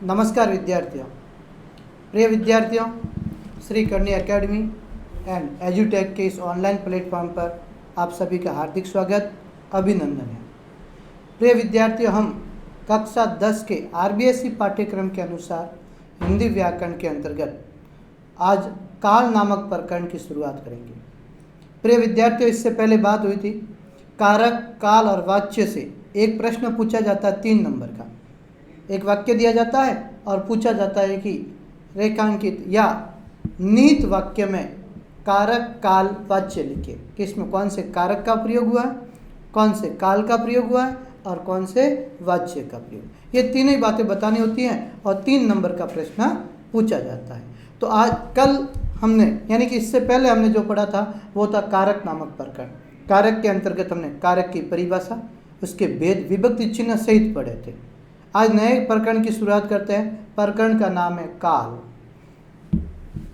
नमस्कार विद्यार्थियों, प्रिय विद्यार्थियों, श्री करनी एकेडमी एंड एजुटेक के इस ऑनलाइन प्लेटफॉर्म पर आप सभी का हार्दिक स्वागत, अभिनंदन है। प्रिय विद्यार्थियों, हम कक्षा 10 के आरबीएसई पाठ्यक्रम के अनुसार हिंदी व्याकरण के अंतर्गत आज काल नामक प्रकरण की शुरुआत करेंगे। प्रिय विद्यार्थियों, इससे पहले बात हुई थी कारक, काल और वाच्य से एक प्रश्न पूछा जाता है 3 नंबर का। एक वाक्य दिया जाता है और पूछा जाता है कि रेखांकित या निहित वाक्य में कारक, काल, वाच्य लिखिए कि इसमें कौन से कारक का प्रयोग हुआ है, कौन से काल का प्रयोग हुआ है और कौन से वाच्य का प्रयोग। ये तीनों ही बातें बतानी होती हैं और 3 नंबर का प्रश्न पूछा जाता है। तो आज कल हमने यानी कि इससे पहले हमने जो पढ़ा था वो था कारक नामक प्रकरण। कारक के अंतर्गत हमने कारक की परिभाषा, उसके भेद, विभक्ति चिन्ह सहित पढ़े थे। आज नए प्रकरण की शुरुआत करते हैं। प्रकरण का नाम है काल।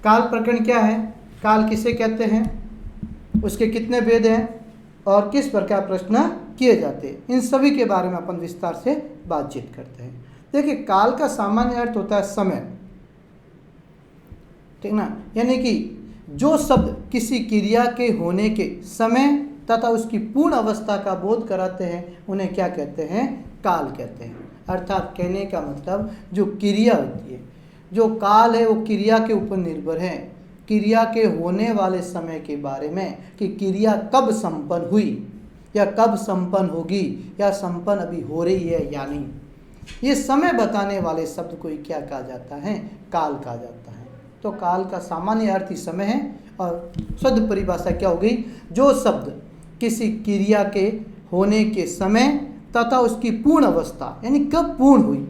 काल प्रकरण क्या है, काल किसे कहते हैं, उसके कितने भेद हैं और किस प्रकार प्रश्न किए जाते हैं, इन सभी के बारे में अपन विस्तार से बातचीत करते हैं। देखिए, काल का सामान्य अर्थ होता है समय, ठीक ना। यानी कि जो शब्द किसी क्रिया के होने के समय तथा उसकी पूर्ण अवस्था का बोध कराते हैं उन्हें क्या कहते हैं, काल कहते हैं। अर्थात कहने का मतलब जो क्रिया होती है, जो काल है वो क्रिया के ऊपर निर्भर है, क्रिया के होने वाले समय के बारे में कि क्रिया कब संपन्न हुई या कब संपन्न होगी या संपन्न अभी हो रही है या नहीं। ये समय बताने वाले शब्द को ही क्या कहा जाता है, काल कहा जाता है। तो काल का सामान्य अर्थ ही समय है और शुद्ध परिभाषा क्या हो गई, जो शब्द किसी क्रिया के होने के समय तथा उसकी पूर्ण अवस्था यानी कब पूर्ण हुई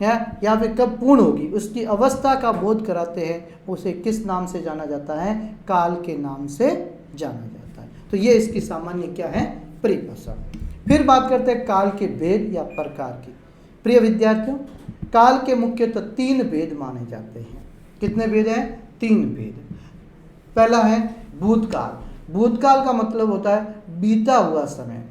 या फिर कब पूर्ण होगी उसकी अवस्था का बोध कराते हैं, उसे किस नाम से जाना जाता है, काल के नाम से जाना जाता है। तो ये इसकी सामान्य क्या है, परिभाषा। फिर बात करते हैं काल के भेद या प्रकार की। प्रिय विद्यार्थियों, काल के मुख्यतः 3 भेद माने जाते हैं। कितने भेद हैं, 3 भेद। पहला है भूतकाल। भूतकाल का मतलब होता है बीता हुआ समय।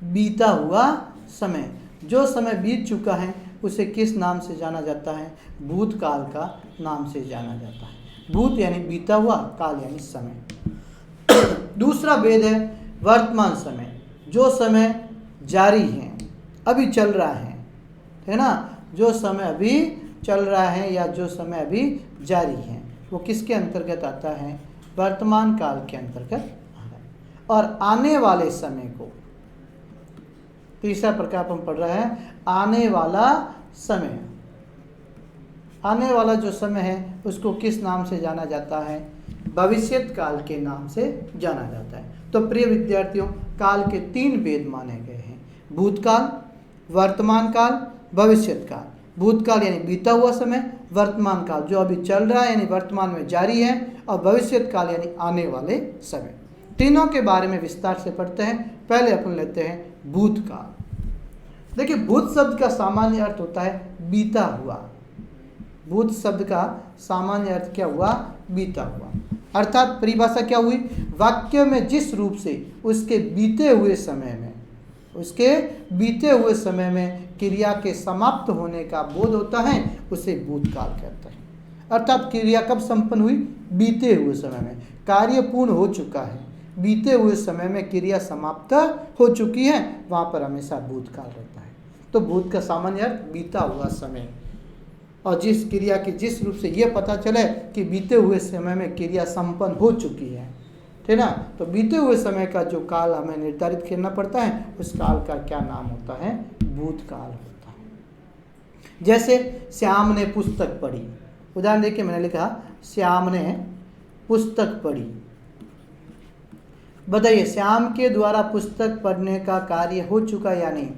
बीता हुआ समय, जो समय बीत चुका है उसे किस नाम से जाना जाता है, भूतकाल का नाम से जाना जाता है। भूत यानी बीता हुआ, काल यानी समय। दूसरा भेद है वर्तमान समय, जो समय जारी है, अभी चल रहा है ना, जो समय अभी चल रहा है या जो समय अभी जारी है वो किसके अंतर्गत आता है, वर्तमान काल के अंतर्गत आता है। और आने वाले समय को, तीसरा प्रकार हम पढ़ रहे हैं आने वाला समय। आने वाला जो समय है उसको किस नाम से जाना जाता है, भविष्यत काल के नाम से जाना जाता है। तो प्रिय विद्यार्थियों, काल के 3 भेद माने गए हैं, भूतकाल, वर्तमान काल, भविष्यत काल। भूतकाल यानी बीता हुआ समय, वर्तमान काल जो अभी चल रहा है यानी वर्तमान में जारी है, और भविष्यत काल यानी आने वाले समय। तीनों के बारे में विस्तार से पढ़ते हैं। पहले अपन लेते हैं भूतकाल। देखिए, भूत शब्द का सामान्य अर्थ होता है बीता हुआ। भूत शब्द का सामान्य अर्थ क्या हुआ, बीता हुआ। अर्थात परिभाषा क्या हुई, वाक्य में जिस रूप से उसके बीते हुए समय में क्रिया के समाप्त होने का बोध होता है उसे भूतकाल कहते हैं। अर्थात क्रिया कब संपन्न हुई, बीते हुए समय में, कार्य पूर्ण हो चुका है, बीते हुए समय में क्रिया समाप्त हो चुकी है, वहाँ पर हमेशा भूतकाल रहता है। तो भूत का सामान्य अर्थ बीता हुआ समय, और जिस क्रिया की जिस रूप से यह पता चले कि बीते हुए समय में क्रिया संपन्न हो चुकी है, ठीक ना। तो बीते हुए समय का जो काल हमें निर्धारित करना पड़ता है उस काल का क्या नाम होता है, भूतकाल होता है। जैसे श्याम ने पुस्तक पढ़ी, उदाहरण देखिए, मैंने लिखा श्याम ने पुस्तक पढ़ी। बताइए, श्याम के द्वारा पुस्तक पढ़ने का कार्य हो चुका या नहीं,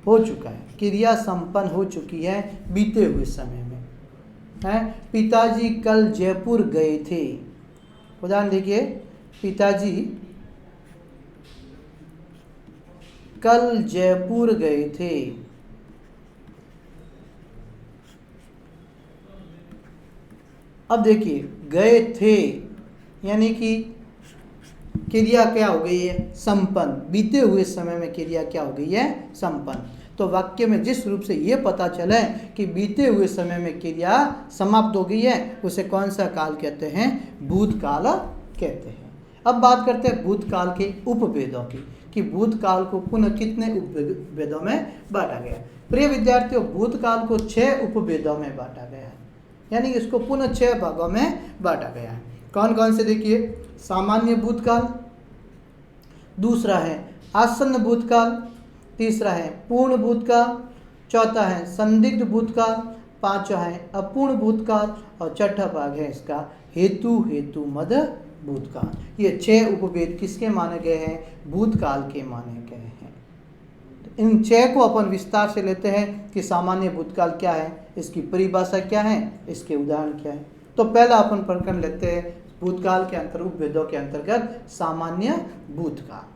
हो चुका है, क्रिया संपन्न हो चुकी है बीते हुए समय में है। पिताजी कल जयपुर गए थे। उदाहरण देखिए, पिताजी कल जयपुर गए थे। अब देखिए, गए थे यानी कि क्रिया क्या हो गई है, संपन्न। बीते हुए समय में क्रिया क्या हो गई है, संपन्न। तो वाक्य में जिस रूप से ये पता चले कि बीते हुए समय में क्रिया समाप्त हो गई है, उसे कौन सा काल कहते हैं? भूतकाल कहते हैं। अब बात करते हैं भूतकाल के उपभेदों की, कि भूतकाल को पुनः कितने उपभेदों में बांटा गया। प्रिय विद्यार्थियों, भूतकाल को 6 उपभेदों में बांटा गया है, यानी इसको पुनः 6 भागों में बांटा गया है। कौन कौन से? देखिए, सामान्य भूतकाल, दूसरा है आसन्न भूतकाल, तीसरा है पूर्ण भूतकाल, चौथा है संदिग्ध भूतकाल, पांचवा है अपूर्ण भूतकाल और छठा भाग है इसका हेतु मद भूतकाल। ये 6 उपभेद किसके माने गए हैं? भूतकाल के माने गए हैं। तो इन 6 को अपन विस्तार से लेते हैं कि सामान्य भूतकाल क्या है, इसकी परिभाषा क्या है, इसके उदाहरण क्या है। तो पहला अपन प्रकरण लेते हैं भूतकाल के उपभेदों के अंतर्गत सामान्य भूतकाल।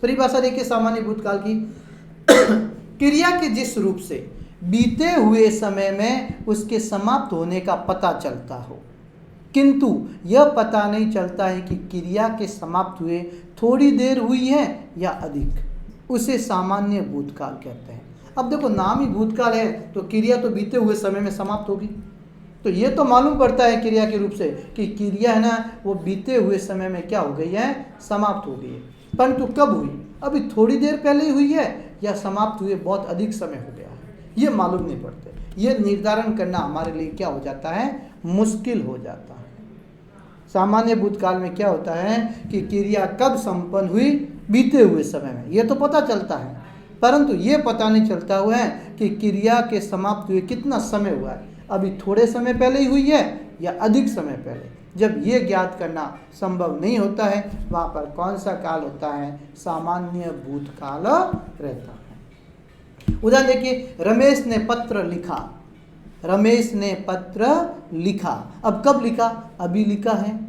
परिभाषा देखिए सामान्य भूतकाल की। क्रिया के जिस रूप से बीते हुए समय में उसके समाप्त होने का पता चलता हो, किंतु यह पता नहीं चलता है कि क्रिया के समाप्त हुए थोड़ी देर हुई है या अधिक, उसे सामान्य भूतकाल कहते हैं। अब देखो, नाम ही भूतकाल है तो क्रिया तो बीते हुए समय में समाप्त होगी, तो ये तो मालूम पड़ता है क्रिया के रूप से कि क्रिया है ना, वो बीते हुए समय में क्या हो गई है? समाप्त हो गई है। परंतु कब हुई? अभी थोड़ी देर पहले ही हुई है या समाप्त हुए बहुत अधिक समय हो गया है, ये मालूम नहीं पड़ते। ये निर्धारण करना हमारे लिए क्या हो जाता है? मुश्किल हो जाता है। सामान्य भूतकाल में क्या होता है कि क्रिया कब संपन्न हुई? बीते हुए समय में, ये तो पता चलता है, परंतु ये पता नहीं चलता हुआ है कि क्रिया के समाप्त हुए कितना समय हुआ है, अभी थोड़े समय पहले ही हुई है या अधिक समय पहले। जब ये ज्ञात करना संभव नहीं होता है, वहाँ पर कौन सा काल होता है? सामान्य भूतकाल रहता है। उदाहरण देखिए, रमेश ने पत्र लिखा। रमेश ने पत्र लिखा। अब कब लिखा? अभी लिखा है,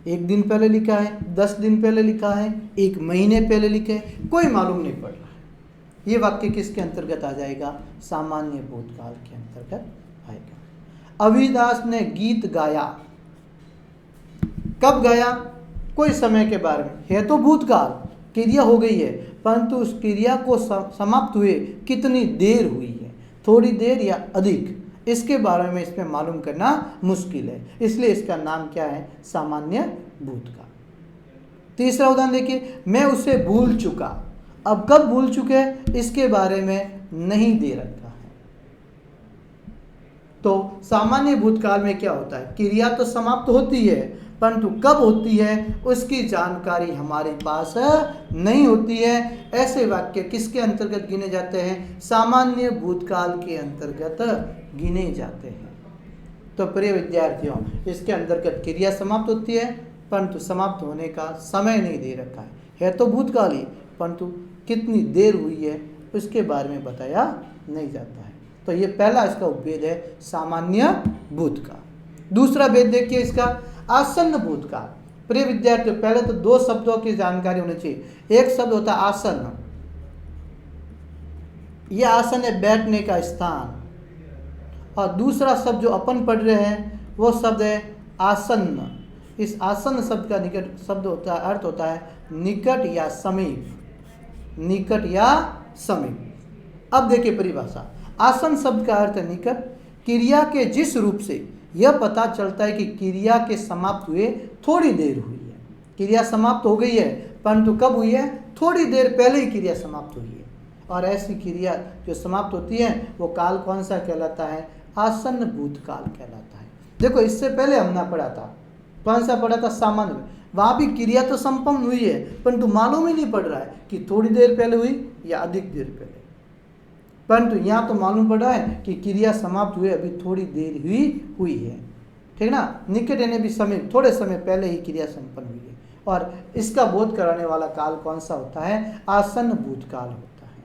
1 दिन पहले लिखा है, 10 दिन पहले लिखा है, 1 महीने पहले लिखा है, कोई मालूम नहीं पड़ रहा है। ये वाक्य किसके अंतर्गत आ जाएगा? सामान्य भूतकाल के अंतर्गत आएगा। अविदास ने गीत गाया। कब गाया? कोई समय के बारे में है, तो भूतकाल, क्रिया हो गई है, परंतु उस क्रिया को समाप्त हुए कितनी देर हुई है, थोड़ी देर या अधिक, इसके बारे में इसमें मालूम करना मुश्किल है, इसलिए इसका नाम क्या है? सामान्य भूतकाल। तीसरा उदाहरण देखिए, मैं उसे भूल चुका। अब कब भूल चुके, इसके बारे में नहीं दे रखा है। तो सामान्य भूतकाल में क्या होता है? क्रिया तो समाप्त होती है, परंतु कब होती है उसकी जानकारी हमारे पास नहीं होती है। ऐसे वाक्य किसके अंतर्गत गिने जाते हैं? सामान्य भूतकाल के अंतर्गत गिने जाते हैं। तो प्रिय विद्यार्थियों, इसके अंतर्गत क्रिया समाप्त होती है, परंतु समाप्त होने का समय नहीं दे रखा है तो भूतकाल ही, परंतु कितनी देर हुई है उसके बारे में बताया नहीं जाता है। तो ये पहला इसका उपभेद है, सामान्य भूतकाल। दूसरा भेद देखिए इसका, आसन्न भूतकाल। प्रिय विद्यार्थियों, पहले तो 2 शब्दों की जानकारी होनी चाहिए। एक शब्द होता है आसन, यह आसन है बैठने का स्थान, और दूसरा शब्द जो अपन पढ़ रहे हैं वो शब्द है आसन्न। इस आसन्न शब्द का निकट शब्द होता है, अर्थ होता है निकट या समीप, निकट या समीप। अब देखिए परिभाषा, आसन शब्द का अर्थ है निकट। क्रिया के जिस रूप से यह पता चलता है कि क्रिया के समाप्त हुए थोड़ी देर हुई है, क्रिया समाप्त हो गई है, परंतु कब हुई है? थोड़ी देर पहले ही क्रिया समाप्त हुई है। और ऐसी क्रिया जो समाप्त होती है वो काल कौन सा कहलाता है? आसन्न भूतकाल कहलाता है। देखो, इससे पहले हमने पढ़ा था, कौन सा पढ़ा था? सामान्य। वहाँ भी क्रिया तो संपन्न हुई है, परंतु मालूम ही नहीं पड़ रहा है कि थोड़ी देर पहले हुई या अधिक देर पहले, परंतु यहाँ तो मालूम पड़ रहा है कि क्रिया समाप्त हुए अभी थोड़ी देर हुई है, ठीक ना? निकट यानी भी समय, थोड़े समय पहले ही क्रिया संपन्न हुई है। और इसका बोध कराने वाला काल कौन सा होता है? आसन्न भूतकाल होता है।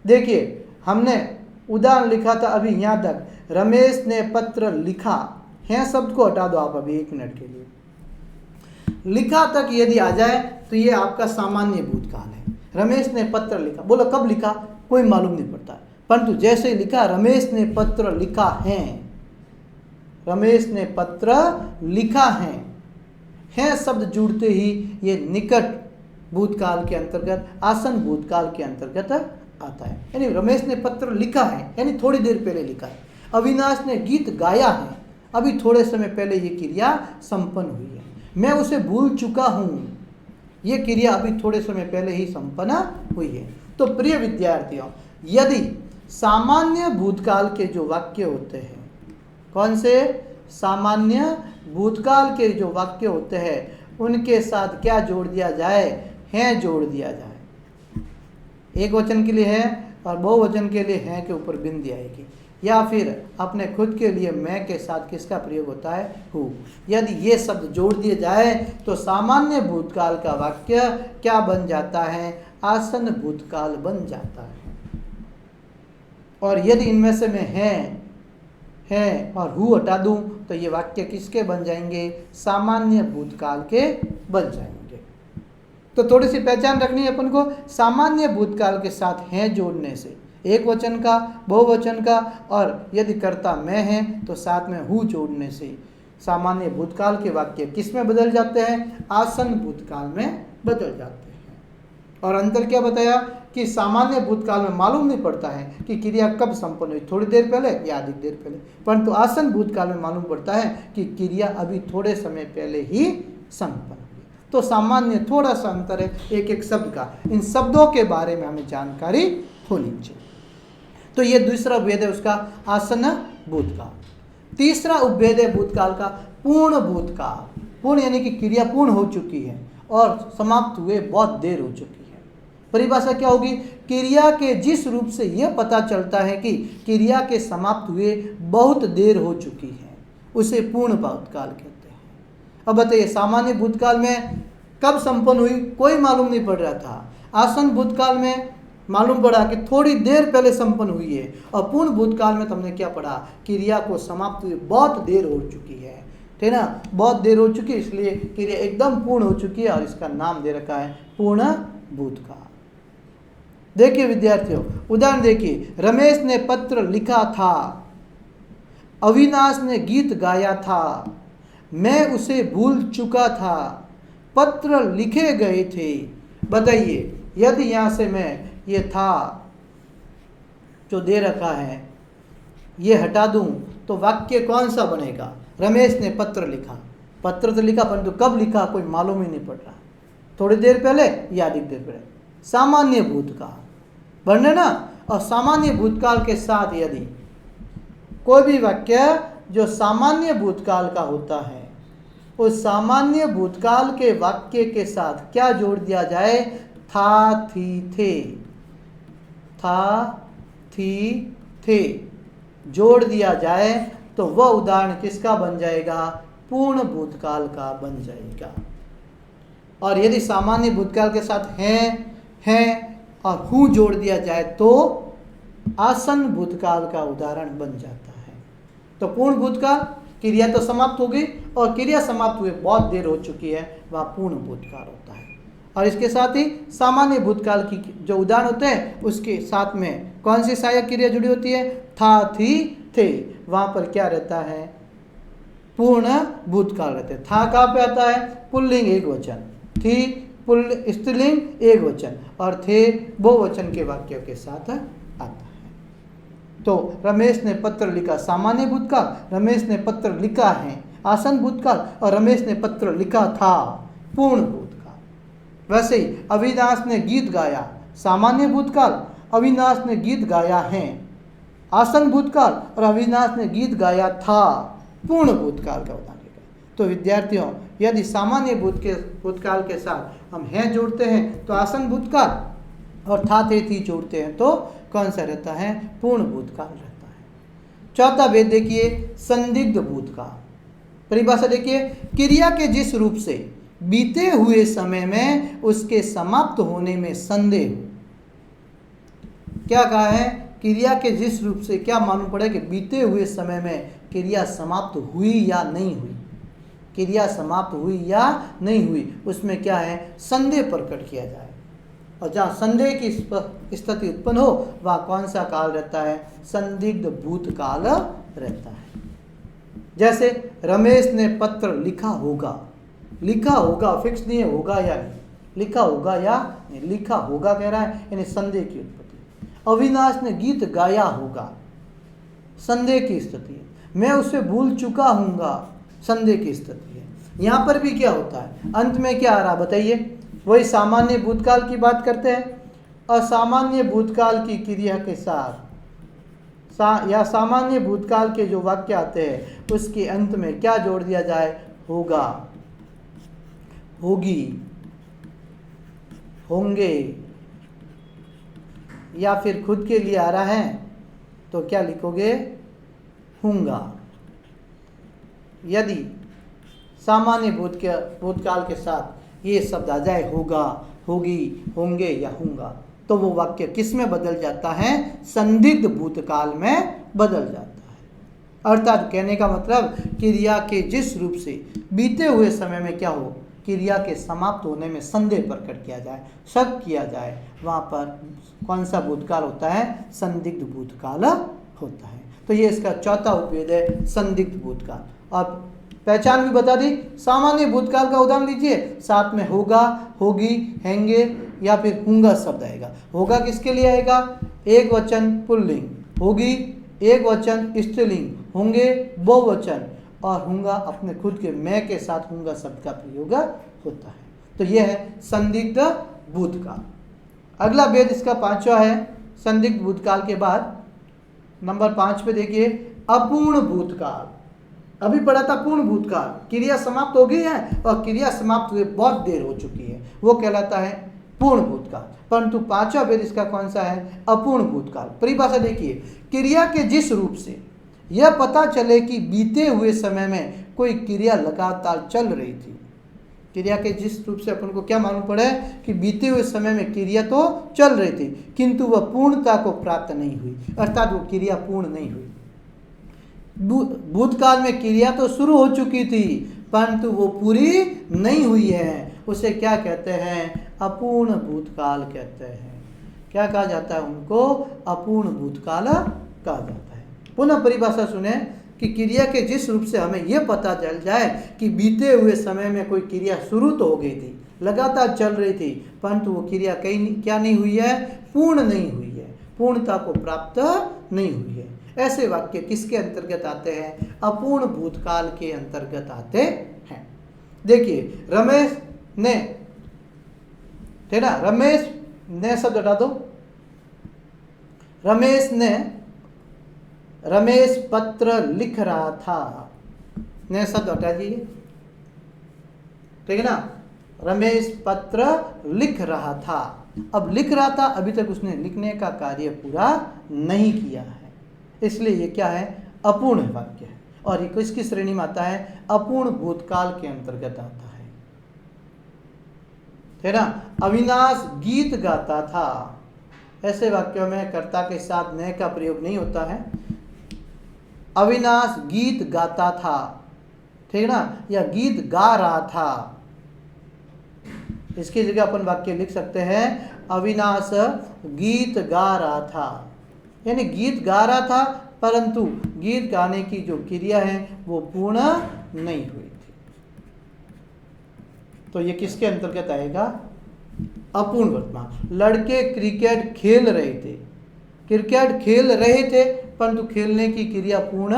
देखिए, हमने उदाहरण लिखा था अभी यहाँ तक, रमेश ने पत्र लिखा है, शब्द को हटा दो आप अभी 1 मिनट के लिए। लिखा तक यदि आ जाए तो ये आपका सामान्य भूतकाल है। रमेश ने पत्र लिखा, बोलो कब लिखा? कोई मालूम नहीं पड़ता, परंतु जैसे लिखा रमेश ने पत्र लिखा है, रमेश ने पत्र लिखा है शब्द जुड़ते ही ये निकट भूतकाल के अंतर्गत, आसन भूतकाल के अंतर्गत आता है। यानी रमेश ने पत्र लिखा है, यानी थोड़ी देर पहले लिखा है। अविनाश ने गीत गाया है, अभी थोड़े समय पहले ये क्रिया संपन्न हुई है। मैं उसे भूल चुका हूँ, ये क्रिया अभी थोड़े समय पहले ही संपन्न हुई है। तो प्रिय विद्यार्थियों, यदि सामान्य भूतकाल के जो वाक्य होते हैं, कौन से सामान्य भूतकाल के जो वाक्य होते हैं, उनके साथ क्या जोड़ दिया जाए, हैं जोड़ दिया जाए। एक वचन के लिए है और बहुवचन के लिए हैं के ऊपर बिंदी आएगी, या फिर अपने खुद के लिए मैं के साथ किसका प्रयोग होता है, हूँ। यदि ये शब्द जोड़ दिए जाए तो सामान्य भूतकाल का वाक्य क्या बन जाता है, आसन्न भूतकाल बन जाता है। और यदि इनमें से मैं है और हूँ हटा दूं तो ये वाक्य किसके बन जाएंगे, सामान्य भूतकाल के बन जाएंगे। तो थोड़ी सी पहचान रखनी है अपन को, सामान्य भूतकाल के साथ हैं जोड़ने से एक वचन का, बहुवचन का, और यदि कर्ता मैं है तो साथ में हूँ जोड़ने से सामान्य भूतकाल के वाक्य किस में बदल जाते हैं, आसन्न भूतकाल में बदल जाते हैं। और अंतर क्या बताया कि सामान्य भूतकाल में मालूम नहीं पड़ता है कि क्रिया कब संपन्न हुई, थोड़ी देर पहले या अधिक देर पहले, परंतु आसन्न भूतकाल में मालूम पड़ता है कि क्रिया अभी थोड़े समय पहले ही संपन्न हुई। तो सामान्य थोड़ा सा अंतर है एक एक शब्द का। इन शब्दों के बारे में हमें जानकारी होनी चाहिए। तो ये दूसरा उपभेद है उसका, आसन्न भूतकाल। तीसरा उपभेद है भूतकाल का पूर्ण भूतकाल। पूर्ण यानी कि क्रिया पूर्ण हो चुकी है और समाप्त हुए बहुत देर हो चुकी है। परिभाषा क्या होगी, क्रिया के जिस रूप से यह पता चलता है कि क्रिया के समाप्त हुए बहुत देर हो चुकी है, उसे पूर्ण भूतकाल कहते हैं। अब बताइए, सामान्य भूतकाल में कब संपन्न हुई कोई मालूम नहीं पड़ रहा था, आसन्न भूतकाल में मालूम पड़ा कि थोड़ी देर पहले संपन्न हुई है, और पूर्ण भूतकाल में तुमने क्या पढ़ा, क्रिया को समाप्त हुए बहुत देर हो चुकी है, ठीक ना, बहुत देर हो चुकी है, इसलिए क्रिया एकदम पूर्ण हो चुकी है और इसका नाम दे रखा है पूर्ण भूतकाल। देखिए विद्यार्थियों, उदाहरण देखिए, रमेश ने पत्र लिखा था, अविनाश ने गीत गाया था, मैं उसे भूल चुका था, पत्र लिखे गए थे। बताइए, यदि यहाँ से मैं ये था जो दे रखा है ये हटा दूं तो वाक्य कौन सा बनेगा, रमेश ने पत्र लिखा। पत्र तो लिखा, परंतु कब लिखा कोई मालूम ही नहीं पड़ रहा, थोड़ी देर पहले या अधिक देर पहले। सामान्य भूतकाल बनने ना, और सामान्य भूतकाल के साथ यदि कोई भी वाक्य जो सामान्य भूतकाल का होता है, उस सामान्य भूतकाल के वाक्य के साथ क्या जोड़ दिया जाए, था, थी, थे, था, थी, थे जोड़ दिया जाए तो वह उदाहरण किसका बन जाएगा, पूर्ण भूतकाल का बन जाएगा। और यदि सामान्य भूतकाल के साथ हैं और हूँ जोड़ दिया जाए तो आसन्न भूतकाल का उदाहरण बन जाता है। तो पूर्ण भूतकाल, क्रिया तो समाप्त हो गई और क्रिया समाप्त हुए बहुत देर हो चुकी है, वह पूर्ण भूतकाल होता है। और इसके साथ ही सामान्य भूतकाल की जो उदाहरण होते हैं उसके साथ में कौन सी सहायक क्रिया जुड़ी होती है, था, थी, थे, वहाँ पर क्या रहता है, पूर्ण भूतकाल रहते हैं। था कहाँ पे आता है, पुल्लिंग एक वचन, थी स्त्रीलिंग एक वचन, और थे बहुवचन के वाक्यों के साथ आता है। तो रमेश ने पत्र लिखा सामान्य भूतकाल, रमेश ने पत्र लिखा है आसन्न भूतकाल, और रमेश ने पत्र लिखा था पूर्ण भूतकाल। वैसे ही अविनाश ने गीत गाया सामान्य भूतकाल, अविनाश ने गीत गाया है आसन्न भूतकाल, और अविनाश ने गीत गाया था पूर्ण भूतकाल का उदाहरण। तो विद्यार्थियों, यदि सामान्य भूतकाल के साथ हम हैं जोड़ते हैं तो आसन्न भूतकाल, और था, थे, थी जोड़ते हैं तो कौन सा रहता है, पूर्ण भूतकाल रहता है। चौथा भेद देखिए, संदिग्ध भूतकाल। परिभाषा देखिए, क्रिया के जिस रूप से बीते हुए समय में उसके समाप्त होने में संदेह। क्या कहा है, क्रिया के जिस रूप से क्या मालूम पड़े कि बीते हुए समय में क्रिया समाप्त हुई या नहीं हुई, क्रिया समाप्त हुई या नहीं हुई, उसमें क्या है, संदेह प्रकट किया जाए। और जहाँ संदेह की स्थिति उत्पन्न हो वहाँ कौन सा काल रहता है, संदिग्ध भूतकाल रहता है। जैसे रमेश ने पत्र लिखा होगा, लिखा होगा फिक्स नहीं है होगा या नहीं, लिखा होगा या नहीं, लिखा होगा कह रहा है, यानी संदेह की उत्पत्ति। अविनाश ने गीत गाया होगा, संदेह की स्थिति है। मैं उसे भूल चुका हूँगा, संदेह की स्थिति है। यहाँ पर भी क्या होता है, अंत में क्या आ रहा बताइए, वही सामान्य भूतकाल की बात करते हैं। असामान्य भूतकाल की क्रिया के साथ या सामान्य भूतकाल के जो वाक्य आते हैं उसके अंत में क्या जोड़ दिया जाए, होगा, होगी, होंगे, या फिर खुद के लिए आ रहा है तो क्या लिखोगे, होगा। यदि सामान्य भूतकाल के साथ ये शब्द आ जाए, होगा, होगी, होंगे या होगा, तो वो वाक्य किस में बदल जाता है, संदिग्ध भूतकाल में बदल जाता है। अर्थात कहने का मतलब क्रिया के जिस रूप से बीते हुए समय में क्या हो, क्रिया के समाप्त होने में संदेह प्रकट किया जाए, शक किया जाए, वहाँ पर कौन सा भूतकाल होता है, संदिग्ध भूतकाल होता है। तो ये इसका चौथा उपभेद है, संदिग्ध भूतकाल। अब पहचान भी बता दी। सामान्य भूतकाल का उदाहरण लीजिए, साथ में होगा, होगी, हैंगे या फिर होंगा शब्द आएगा। होगा किसके लिए आएगा, एक वचन पुल्लिंग, होगी एक वचन स्त्रीलिंग, होंगे बहुवचन, और होंगा अपने खुद के मैं के साथ होंगा शब्द का प्रयोग होता है। तो यह है संदिग्ध भूतकाल। अगला भेद इसका पांचवा है। संदिग्ध भूतकाल के बाद नंबर 5 पे देखिए, अपूर्ण भूतकाल। अभी पढ़ा था पूर्ण भूतकाल, क्रिया समाप्त हो गई है और क्रिया समाप्त हुए बहुत देर हो चुकी है, वो कहलाता है पूर्ण भूतकाल। परंतु पांचवा भेद इसका कौन सा है, अपूर्ण भूतकाल। परिभाषा देखिए, क्रिया के जिस रूप से यह पता चले कि बीते हुए समय में कोई क्रिया लगातार चल रही थी। क्रिया के जिस रूप से अपन को क्या मालूम पड़े कि बीते हुए समय में क्रिया तो चल रही थी किंतु वह पूर्णता को प्राप्त नहीं हुई, अर्थात वो क्रिया पूर्ण नहीं हुई। भूतकाल में क्रिया तो शुरू हो चुकी थी परंतु वो पूरी नहीं हुई है, उसे क्या कहते हैं, अपूर्ण भूतकाल कहते हैं। क्या कहा जाता है उनको, अपूर्ण भूतकाल कहा जाता है। पुनः परिभाषा सुने कि क्रिया के जिस रूप से हमें यह पता चल जाए कि बीते हुए समय में कोई क्रिया शुरू तो हो गई थी, लगातार चल रही थी, परंतु वो क्रिया क्या नहीं हुई है, पूर्ण नहीं हुई है, पूर्णता को प्राप्त नहीं हुई है। ऐसे वाक्य किसके अंतर्गत आते हैं, अपूर्ण भूतकाल के अंतर्गत आते हैं। देखिए, रमेश ने, है ना, रमेश ने शब्द हटा दो, रमेश पत्र लिख रहा था, ने शब्द हटा दीजिए, ठीक है ना। रमेश पत्र लिख रहा था, अब लिख रहा था, अभी तक उसने लिखने का कार्य पूरा नहीं किया है, इसलिए ये क्या है, अपूर्ण वाक्य है। और ये किसकी श्रेणी में आता है, अपूर्ण भूतकाल के अंतर्गत आता है ना। अविनाश गीत गाता था, ऐसे वाक्यों में कर्ता के साथ ने का प्रयोग नहीं होता है। अविनाश गीत गाता था, ठीक है ना, या गीत गा रहा था, इसकी जगह अपन वाक्य लिख सकते हैं, अविनाश गीत गा रहा था, यानी गीत गा रहा था परंतु गीत गाने की जो क्रिया है वो पूर्ण नहीं हुई थी। तो ये किसके अंतर्गत आएगा, अपूर्ण वर्तमान। लड़के क्रिकेट खेल रहे थे, क्रिकेट खेल रहे थे परंतु खेलने की क्रिया पूर्ण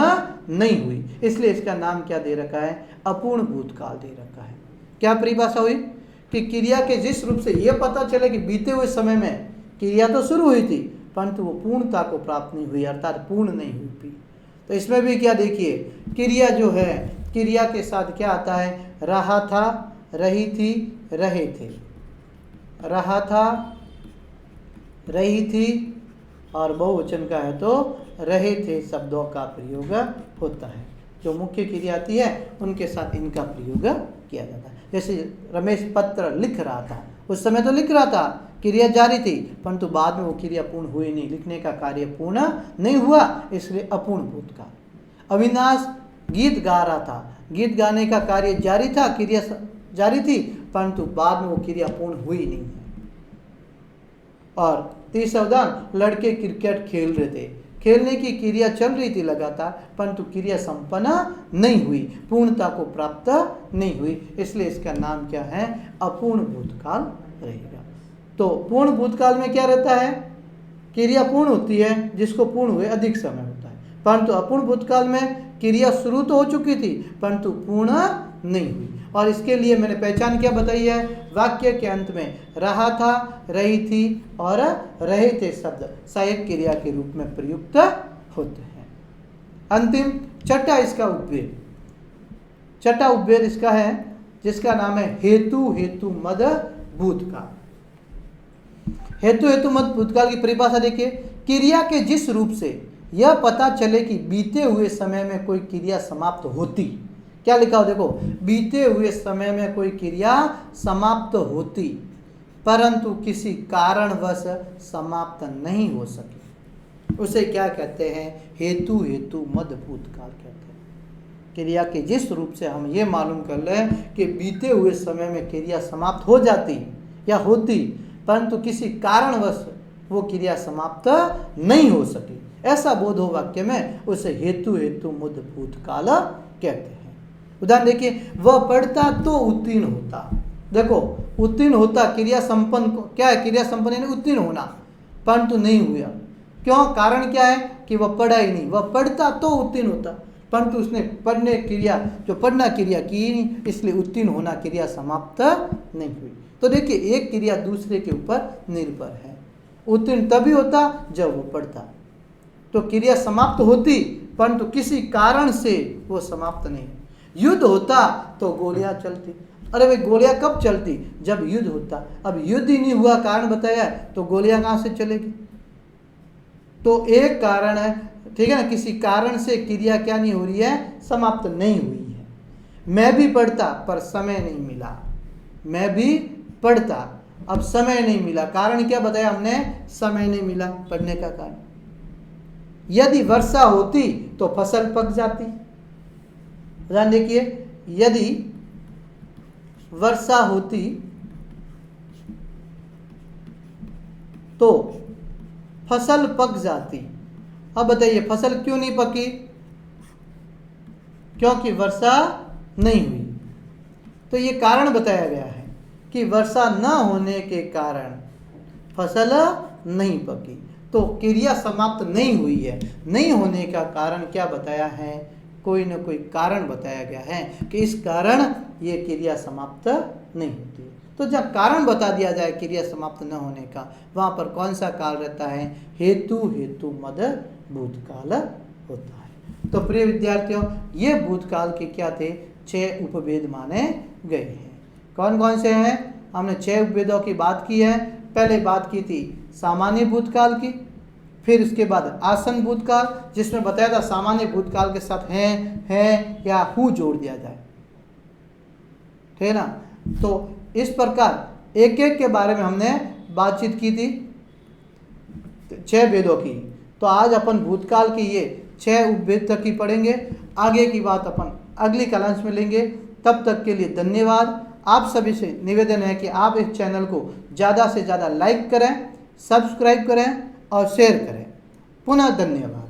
नहीं हुई, इसलिए इसका नाम क्या दे रखा है, अपूर्ण भूतकाल दे रखा है। क्या परिभाषा हुई कि क्रिया के जिस रूप से यह पता चले कि बीते हुए समय में क्रिया तो शुरू हुई थी परंतु वो पूर्णता को प्राप्त नहीं हुई, अर्थात पूर्ण नहीं हुई। तो इसमें भी क्या देखिए, क्रिया जो है, क्रिया के साथ क्या आता है, रहा था, रही थी, रहे थे, रहा था, रही थी, और बहुवचन का है तो रहे थे शब्दों का प्रयोग होता है। जो मुख्य क्रिया आती है उनके साथ इनका प्रयोग किया जाता है। जैसे रमेश पत्र लिख रहा था, उस समय तो लिख रहा था, क्रिया जारी थी परंतु बाद में वो क्रिया पूर्ण हुई नहीं, लिखने का कार्य पूर्ण नहीं हुआ, इसलिए अपूर्ण भूतकाल। अविनाश गीत गा रहा था, गीत गाने का कार्य जारी था, क्रिया जारी थी परंतु बाद में वो क्रिया पूर्ण हुई नहीं है। और तीसरा उदाहरण, लड़के क्रिकेट खेल रहे थे, खेलने की क्रिया चल रही थी लगातार परंतु क्रिया संपन्न नहीं हुई, पूर्णता को प्राप्त नहीं हुई, इसलिए इसका नाम क्या है, अपूर्ण भूतकाल रहेगा। तो पूर्ण भूतकाल में क्या रहता है, क्रिया पूर्ण होती है जिसको पूर्ण हुए अधिक समय होता है, परंतु अपूर्ण भूतकाल में क्रिया शुरू तो हो चुकी थी परंतु पूर्ण नहीं हुई। और इसके लिए मैंने पहचान क्या बताई है, वाक्य के अंत में रहा था, रही थी और रहे थे शब्द सहायक क्रिया के रूप में प्रयुक्त होते हैं। अंतिम छठा इसका उपभेद, छठा उपभेद इसका है जिसका नाम है हेतु हेतु मद भूतकाल। हेतु हेतु मद भूतकाल की परिभाषा देखिए, क्रिया के जिस रूप से यह पता चले कि बीते हुए समय में कोई क्रिया समाप्त होती, क्या लिखा हो देखो, बीते हुए समय में कोई क्रिया समाप्त होती परंतु किसी कारणवश समाप्त नहीं हो सकी, उसे क्या कहते हैं, हेतु हेतु मद भूतकाल कहते हैं। क्रिया के जिस रूप से हम ये मालूम कर लें कि बीते हुए समय में क्रिया समाप्त हो जाती या होती परंतु किसी कारणवश वो क्रिया समाप्त नहीं हो सकी, ऐसा बोध हो वाक्य में, उसे हेतु हेतु मद भूतकाल कहते हैं। उदाहरण देखिए, वह पढ़ता तो उत्तीर्ण होता। देखो उत्तीर्ण होता क्रिया संपन्न क्या है, क्रिया संपन्न यानी उत्तीर्ण होना, परंतु नहीं हुआ। क्यों, कारण क्या है कि वह पढ़ा ही नहीं। वह पढ़ता तो उत्तीर्ण होता परंतु उसने पढ़ने क्रिया जो पढ़ना क्रिया की ही नहीं, इसलिए उत्तीर्ण होना क्रिया समाप्त नहीं हुई। तो देखिए एक क्रिया दूसरे के ऊपर निर्भर है। उत्तीर्ण तभी होता जब वो पढ़ता, तो क्रिया समाप्त होती परंतु किसी कारण से वो समाप्त नहीं। युद्ध होता तो गोलियां चलती। अरे भाई गोलियां कब चलती, जब युद्ध होता। अब युद्ध ही नहीं हुआ, कारण बताया तो गोलियां कहाँ से चलेगी। तो एक कारण है, ठीक है ना, किसी कारण से क्रिया क्या नहीं हो रही है, समाप्त नहीं हुई है। मैं भी पढ़ता पर समय नहीं मिला, मैं भी पढ़ता अब समय नहीं मिला, कारण क्या बताया हमने, समय नहीं मिला पढ़ने का कारण। यदि वर्षा होती तो फसल पक जाती। ध्यान देखिए, यदि वर्षा होती तो फसल पक जाती। अब बताइए फसल क्यों नहीं पकी, क्योंकि वर्षा नहीं हुई। तो ये कारण बताया गया है कि वर्षा न होने के कारण फसल नहीं पकी, तो क्रिया समाप्त नहीं हुई है। नहीं होने का कारण क्या बताया है, कोई न कोई कारण बताया गया है कि इस कारण ये क्रिया समाप्त नहीं होती। तो जब कारण बता दिया जाए क्रिया समाप्त न होने का, वहाँ पर कौन सा काल रहता है, हेतु हेतु मद भूतकाल होता है। तो प्रिय विद्यार्थियों, ये भूतकाल के क्या थे, 6 उपभेद माने गए हैं। कौन कौन से हैं, हमने 6 उपभेदों की बात की है। पहले बात की थी सामान्य भूतकाल की, फिर उसके बाद आसन भूतकाल जिसमें बताया था सामान्य भूतकाल के साथ है या हु जोड़ दिया जाए, ठीक है ना। तो इस प्रकार एक एक के बारे में हमने बातचीत की थी 6 भेदों की। तो आज अपन भूतकाल की ये 6 उपभेद तक की पढ़ेंगे, आगे की बात अपन अगली क्लास में लेंगे। तब तक के लिए धन्यवाद। आप सभी से निवेदन है कि आप इस चैनल को ज़्यादा से ज़्यादा लाइक करें, सब्सक्राइब करें और शेयर करें। पुनः धन्यवाद।